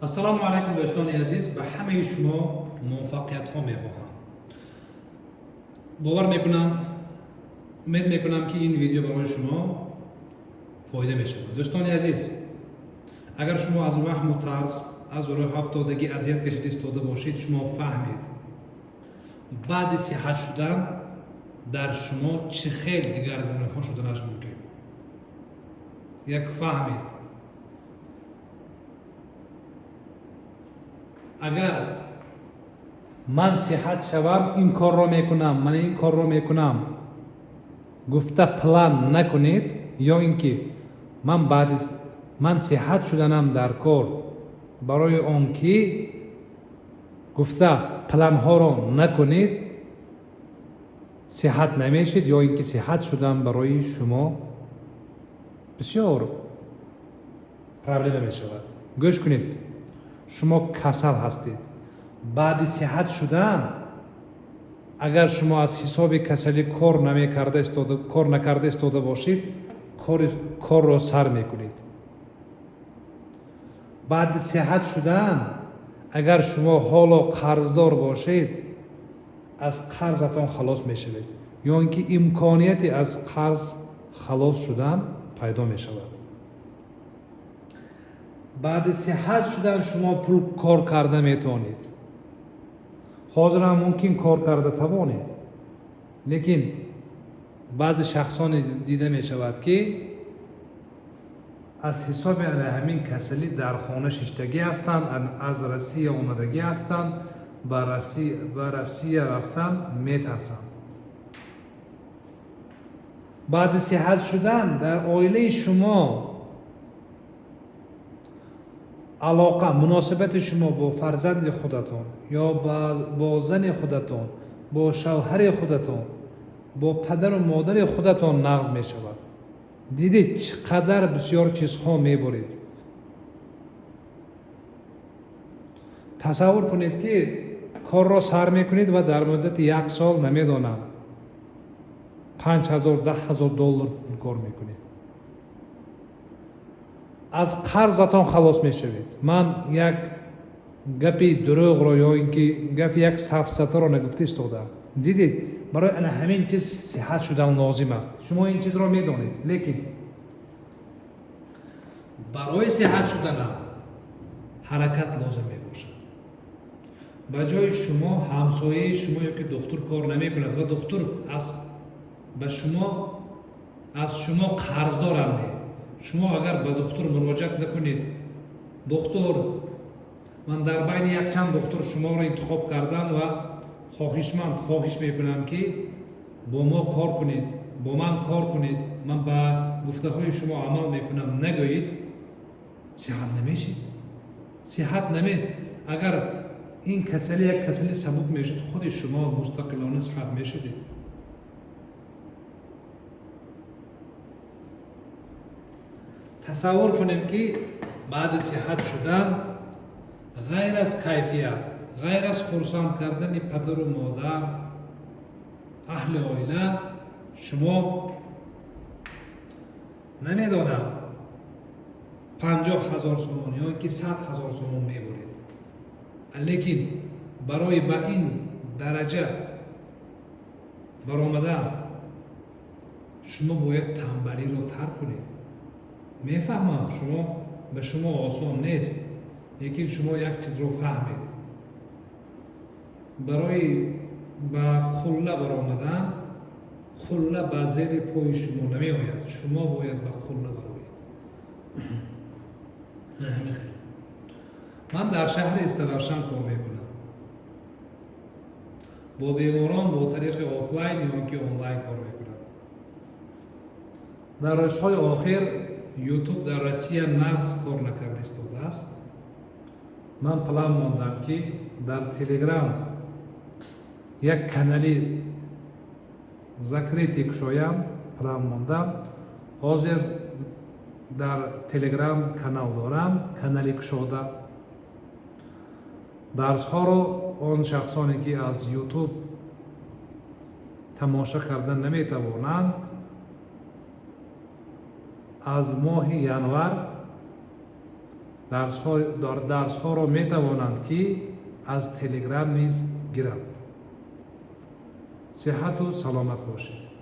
ассалому алайкум дӯстони азиз, ба ҳамаи шумо муваффақиятҳо мехоҳам. бовар мекунам, умед мекунам ки ин видео барои шумо фоида мешавад. дӯстони азиз, агар шумо аз ваҳму тарз, аз рӯҳ афтодагӣ азият кашида истода бошед, шумо фаҳмед баъди сиҳат шудан дар шумо чӣ хел дигаргуниҳо шуданаш мумкин. як фаҳмед, агар ман сиҳат шавам, ин корро мекунам, ман ин корро мекунам гуфта план накунед, ё ин ки ман сиҳат шуданам дар кор барои он ки гуфта планҳоро накунед, сиҳат намешед, ё ин ки сиҳат шудан барои шумо бисёр проблема мешавад. гӯш кунед, шумо касал ҳастед. баъди сиҳат шудан агар шумо аз ҳисоби касалӣ кор накарда истода бошед, корро сар мекунед. баъди сиҳат шудан агар шумо ҳоло қарздор бошед, аз қарзатон халос мешавед, ё ин ки имконияти аз қарз халос шудан пайдо мешавад. баъди сиҳат шудан шумо пул кор карда метавонед. ҳозир ҳам мумкин кор карда тавонед, лекин баъзе шахсоне дида мешавад ки аз ҳисоби ҳамин касалӣ дар хона шиштагӣ ҳастанд, аз Россия омадагӣ ҳастанд, ба Россия рафтан метарсанд. баъди сиҳат шудан дар оилаи шумо алоқа, муносибати шумо бо фарзанди худатон ё бо зани худатон, бо шавҳари худатон, бо падару модари худатон нағз мешавад. дидед чӣ қадар бисёр чизҳо меборед. тасаввур кунед ки корро сар мекунед ва дар муддати 1 сол намедонам 5000-10000 доллар кор мекунед. аз қарзатон халос мешавед. ман як гапи дурӯғро ё ин ки гафи як сафсатаро нагуфта истодам. дидед, барои ана ҳамин чиз сиҳат шудан лозим аст. шумо ин чизро медонед, лекин барои сиҳат шуданам ҳаракат лозим мебошад. ба ҷои шумо ҳамсояи шумо ё ки духтур кор намекунад ва духтур аз шумо қарздорам не. шумо агар ба духтур муроҷиат накунед, духтур, ман дар байни якчанд духтур шуморо интихоб кардам ва хоҳиш мекунам ки бо мо кор кунед, бо ман кор кунед, ман ба гуфтаҳои шумо амал мекунам, нагӯед, сиҳат намешед. сиҳат наме. агар ин касалӣ як касали сабук мешуд, худи шумо мустақилона сиҳат мешудед. тасаввур кунем ки баъди сиҳат шудан ғайр аз кайфият, ғайр аз хурсанд кардани падару модар, аҳли оила, шумо намедонам 50000 сомон ё ки 100,000 сомон мебуред. лекин барои ба ин дараҷа баромадан шумо бояд танбалиро тарк кунед. мефаҳмам, ба шумо осон нест, лекин шумо як чизро фаҳмед. барои ба қулла баромадан, қулла ба зери пои шумо намеояд, шумо бояд ба қулла бароед. ман дар шаҳри Истаравшан кор мекунам. бо беморон бо тариқи офлайн ё ки онлайн кор мекунам. дар рӯзҳои охир ютуб дар Россия нағз кор накарда истодааст. ман план мондам ки дар телеграм як канали закрити кушоям. план мондам. ҳозир дар телеграм канал дорам, канали кушода. дарсҳоро он шахсоне ки аз ютуб тамоша карда наметавонанд, аз моҳи январ درس ها را می توانند که از تلگرام نیز گیرند. صحت و سلامت باشید.